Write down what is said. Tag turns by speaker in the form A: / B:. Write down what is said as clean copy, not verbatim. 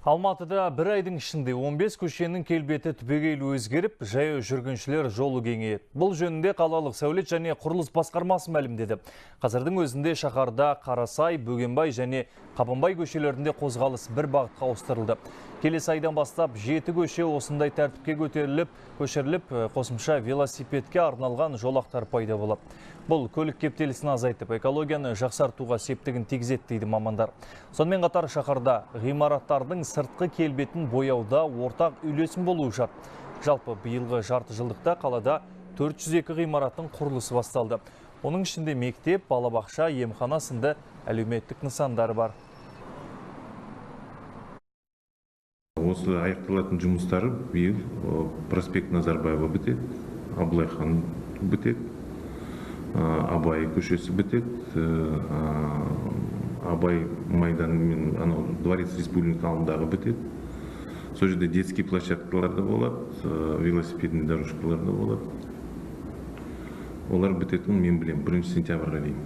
A: Алматыда бір айдың ішінде 15 көшенің келбеті түбегейлі өзгеріп, жаяу жүргіншілер жолы кеңейеді. Бұл жөнінде қалалық сәулет және құрылыс басқармасы мәлімдеді. Қазірдің өзінде шаһарда Қарасай, Бөгенбай және Қабанбай көшелерінде қозғалыс бір бағытқа ауыстырылды. Келесі айдан бастап 7 көше осындай тәртіпке көшіріліп, қосымша велосипедке арналған жолақтар пайда болады. Бұл көлік кептелісін азайтып, экологияны жақсартуға септігін тигізеді дейді мамандар. Сонымен қатар шаһарда ғимараттардың сыртқы келбетін бояуда ортақ үйлесім болуы шарт. Жалпы биылғы жарты жылдықта қалада 402 ғимараттың құрылысы басталды. Оның ішінде мектеп, балабақша, емхана сынды әлеуметтік нысандар бар.
B: Осы аяқталатын жұмыстары биыл проспект Назарбаева бітеді, Абылайхан бітеді, Абай көшесі бітеді, Абай майданы мен Дворец Республика алдындағы бітеді. Сол жерде детский площадкалар да болады, велосипедный дорожкалар да болады. Олар бітетінін мен білем, 1 сентябрьға дейін.